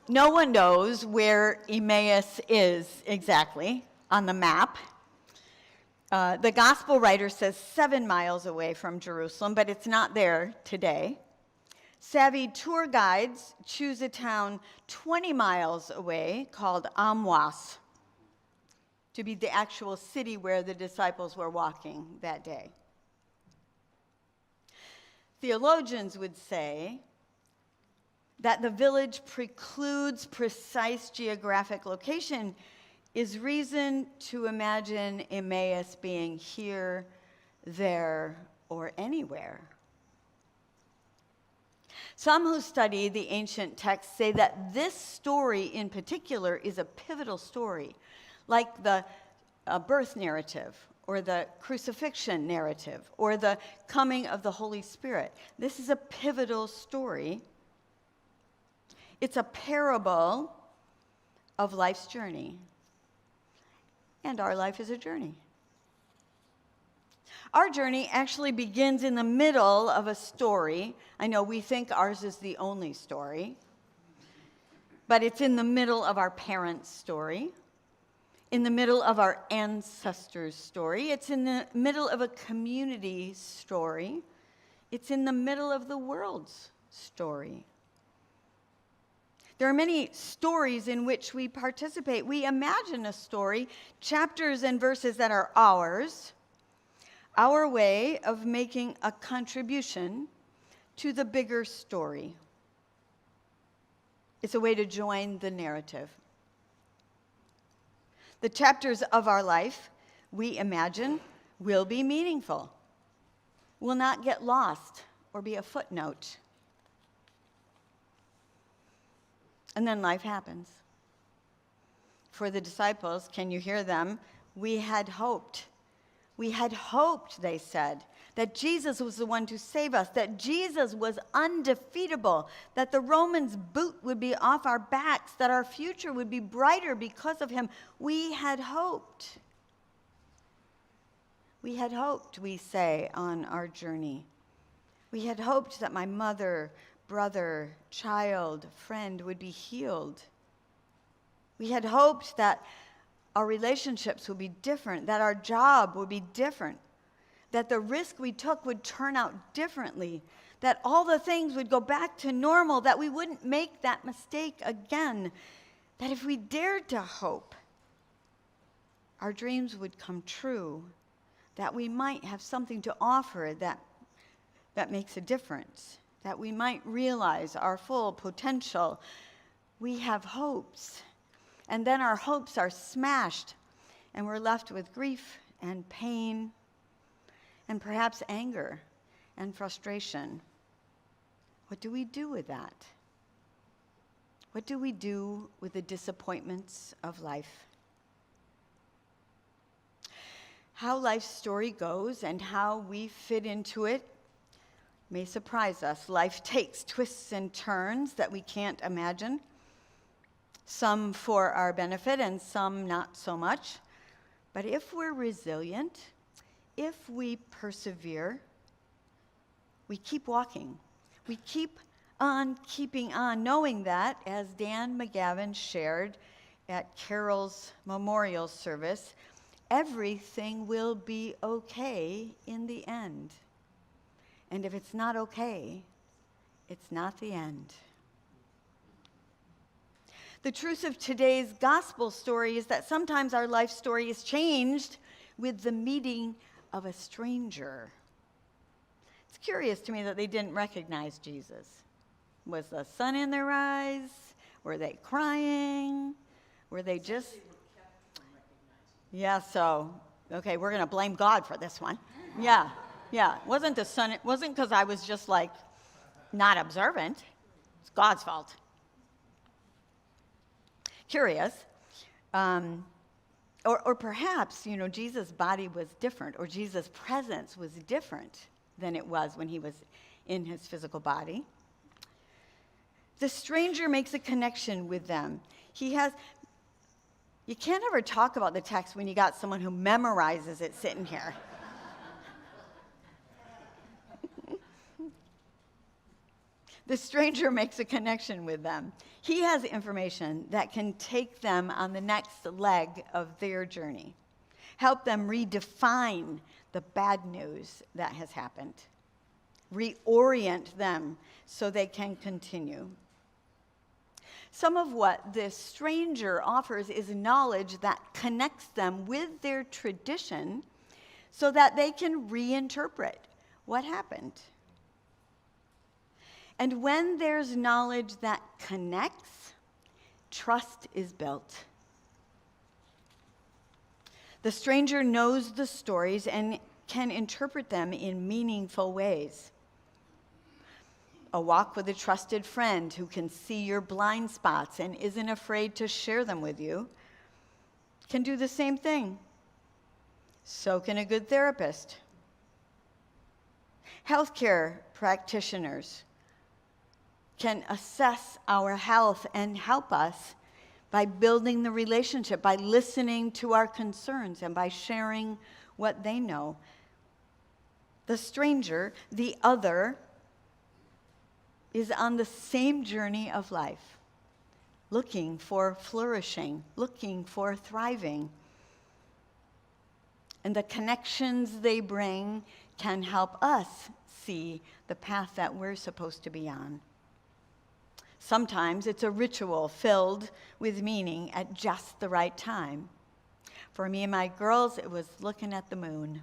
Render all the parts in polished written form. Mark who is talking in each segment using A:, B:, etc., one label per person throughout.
A: No one knows where Emmaus is exactly on the map. The gospel writer says 7 miles away from Jerusalem, but it's not there today. Savvy tour guides choose a town 20 miles away called Amwas to be the actual city where the disciples were walking that day. Theologians would say that the village precludes precise geographic location is reason to imagine Emmaus being here, there, or anywhere. Some who study the ancient texts say that this story in particular is a pivotal story, like the birth narrative, or the crucifixion narrative, or the coming of the Holy Spirit. This is a pivotal story. It's a parable of life's journey. And our life is a journey. Our journey actually begins in the middle of a story. I know we think ours is the only story, but it's in the middle of our parents' story, in the middle of our ancestors' story. It's in the middle of a community story. It's in the middle of the world's story. There are many stories in which we participate. We imagine a story, chapters and verses that are ours, our way of making a contribution to the bigger story. It's a way to join the narrative. The chapters of our life, we imagine, will be meaningful, will not get lost or be a footnote. And then life happens. For the disciples, can you hear them? We had hoped. We had hoped, they said, that Jesus was the one to save us, that Jesus was undefeatable, that the Romans' boot would be off our backs, that our future would be brighter because of him. We had hoped. We had hoped, we say, on our journey. We had hoped that my mother, brother, child, friend would be healed. We had hoped that our relationships would be different, that our job would be different, that the risk we took would turn out differently, that all the things would go back to normal, that we wouldn't make that mistake again, that if we dared to hope, our dreams would come true, that we might have something to offer that makes a difference, that we might realize our full potential. We have hopes, and then our hopes are smashed, and we're left with grief and pain, and perhaps anger and frustration. What do we do with that? What do we do with the disappointments of life? How life's story goes and how we fit into it may surprise us. Life takes twists and turns that we can't imagine, some for our benefit and some not so much. But if we're resilient, if we persevere, we keep walking. We keep on keeping on, knowing that, as Dan McGavin shared at Carol's memorial service, everything will be okay in the end. And if it's not okay, it's not the end. The truth of today's gospel story is that sometimes our life story is changed with the meeting of a stranger. It's curious to me that they didn't recognize Jesus. Was the sun in their eyes? Were they crying? Were they just... Yeah, so, okay, we're going to blame God for this one. Yeah. Wasn't the sun, it wasn't because I was just like not observant. It's God's fault. Curious. Or perhaps, Jesus' body was different, or Jesus' presence was different than it was when he was in his physical body. The stranger makes a connection with them. You can't ever talk about the text when you got someone who memorizes it sitting here. The stranger makes a connection with them. He has information that can take them on the next leg of their journey, help them redefine the bad news that has happened, reorient them so they can continue. Some of what this stranger offers is knowledge that connects them with their tradition so that they can reinterpret what happened. And when there's knowledge that connects, trust is built. The stranger knows the stories and can interpret them in meaningful ways. A walk with a trusted friend who can see your blind spots and isn't afraid to share them with you can do the same thing. So can a good therapist. Healthcare practitioners can assess our health and help us by building the relationship, by listening to our concerns, and by sharing what they know. The stranger, the other, is on the same journey of life, looking for flourishing, looking for thriving. And the connections they bring can help us see the path that we're supposed to be on. Sometimes it's a ritual filled with meaning at just the right time. For me and my girls, it was looking at the moon.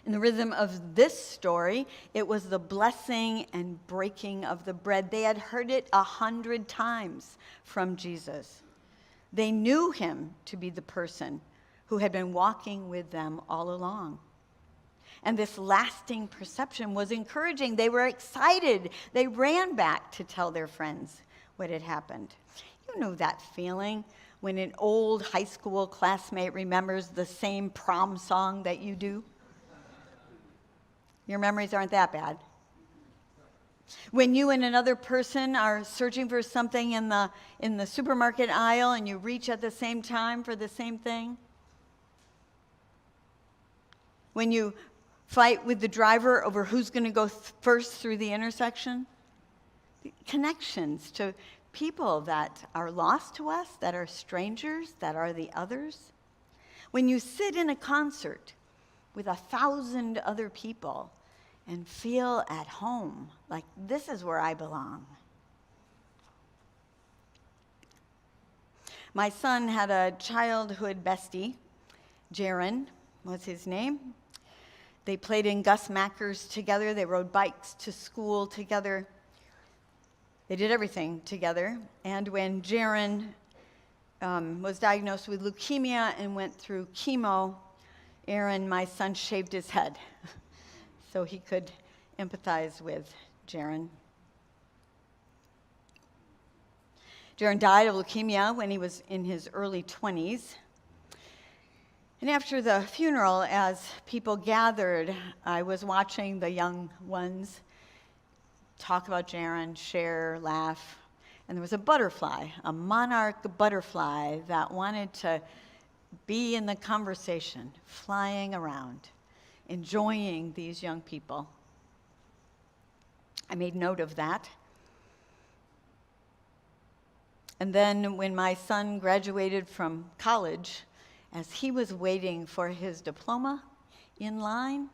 A: In the rhythm of this story, it was the blessing and breaking of the bread. They had heard it 100 times from Jesus. They knew him to be the person who had been walking with them all along. And this lasting perception was encouraging. They were excited. They ran back to tell their friends what had happened. You know that feeling when an old high school classmate remembers the same prom song that you do? Your memories aren't that bad. When you and another person are searching for something in the supermarket aisle and you reach at the same time for the same thing. When you fight with the driver over who's going to go first through the intersection. Connections to people that are lost to us, that are strangers, that are the others. When you sit in a concert with 1,000 other people and feel at home, like this is where I belong. My son had a childhood bestie, Jaron was his name. They played in Gus Macker's together. They rode bikes to school together. They did everything together. And when Jaron was diagnosed with leukemia and went through chemo, Aaron, my son, shaved his head so he could empathize with Jaron. Jaron died of leukemia when he was in his early 20s. And after the funeral, as people gathered, I was watching the young ones talk about Jaron, share, laugh. And there was a butterfly, a monarch butterfly that wanted to be in the conversation, flying around, enjoying these young people. I made note of that. And then when my son graduated from college, as he was waiting for his diploma in line,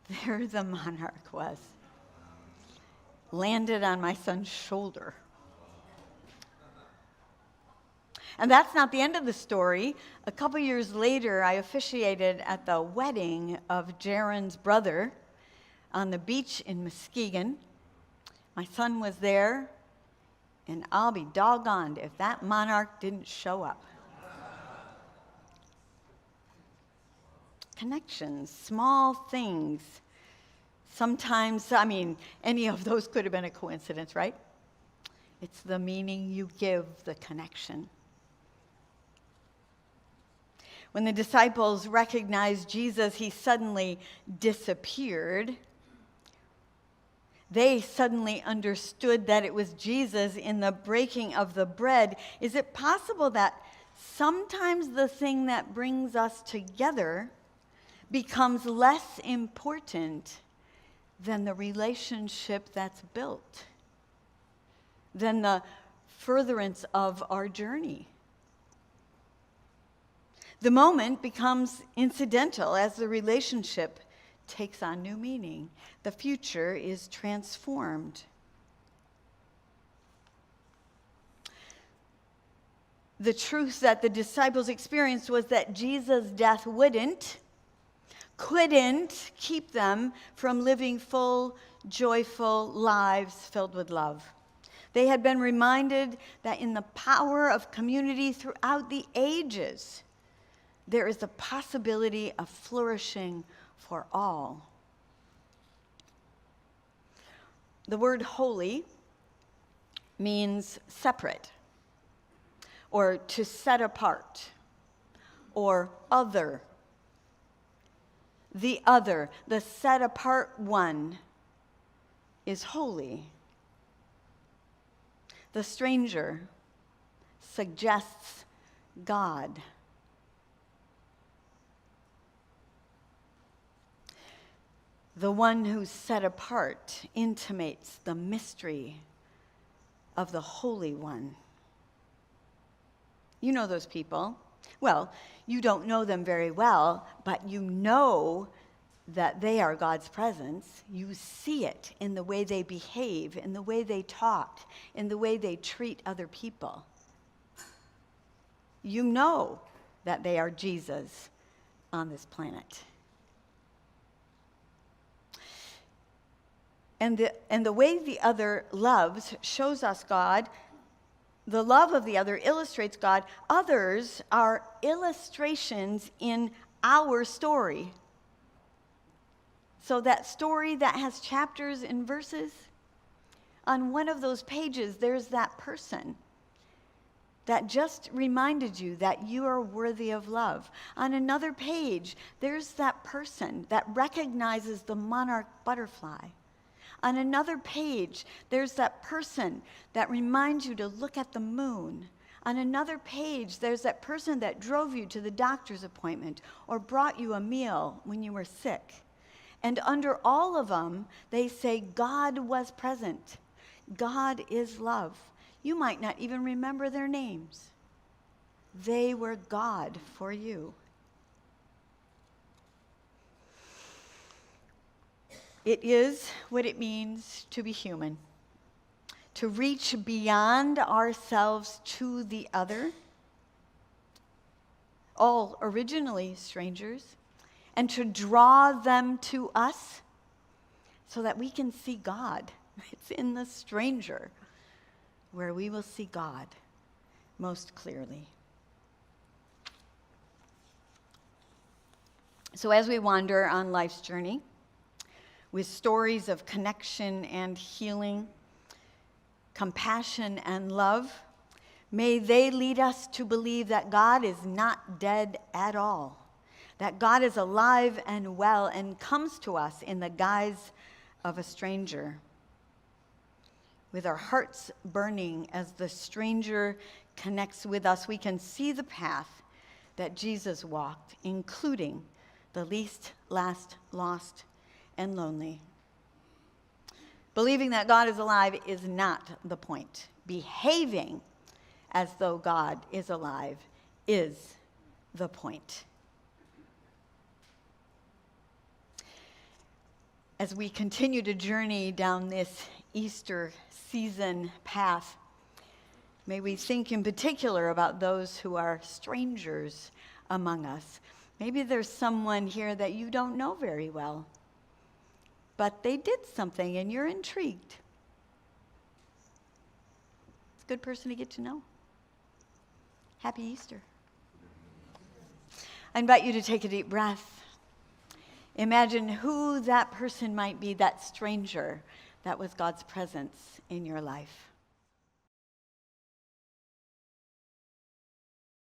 A: there the monarch was, landed on my son's shoulder. And that's not the end of the story. A couple years later, I officiated at the wedding of Jaron's brother on the beach in Muskegon. My son was there, and I'll be doggoned if that monarch didn't show up. Connections, small things. Sometimes, any of those could have been a coincidence, right? It's the meaning you give the connection. When the disciples recognized Jesus, he suddenly disappeared. They suddenly understood that it was Jesus in the breaking of the bread. Is it possible that sometimes the thing that brings us together becomes less important than the relationship that's built, than the furtherance of our journey. The moment becomes incidental as the relationship takes on new meaning. The future is transformed. The truth that the disciples experienced was that Jesus' death couldn't keep them from living full, joyful lives filled with love. They had been reminded that in the power of community throughout the ages, there is a possibility of flourishing for all. The word holy means separate, or to set apart, or other. The other, the set apart one, is holy. The stranger suggests God. The one who's set apart intimates the mystery of the Holy One. You know those people. Well, you don't know them very well, but you know that they are God's presence. You see it in the way they behave, in the way they talk, in the way they treat other people. You know that they are Jesus on this planet. And the way the other loves shows us God. The love of the other illustrates God. Others are illustrations in our story. So that story that has chapters and verses, on one of those pages, there's that person that just reminded you that you are worthy of love. On another page, there's that person that recognizes the monarch butterfly. On another page, there's that person that reminds you to look at the moon. On another page, there's that person that drove you to the doctor's appointment or brought you a meal when you were sick. And under all of them, they say God was present. God is love. You might not even remember their names. They were God for you. It is what it means to be human, to reach beyond ourselves to the other, all originally strangers, and to draw them to us so that we can see God. It's in the stranger where we will see God most clearly. So as we wander on life's journey, with stories of connection and healing, compassion and love, may they lead us to believe that God is not dead at all, that God is alive and well and comes to us in the guise of a stranger. With our hearts burning as the stranger connects with us, we can see the path that Jesus walked, including the least, last, lost, and lonely. Believing that God is alive is not the point. Behaving as though God is alive is the point. As we continue to journey down this Easter season path, may we think in particular about those who are strangers among us. Maybe there's someone here that you don't know very well, but they did something and you're intrigued. It's a good person to get to know. Happy Easter. I invite you to take a deep breath. Imagine who that person might be, that stranger that was God's presence in your life.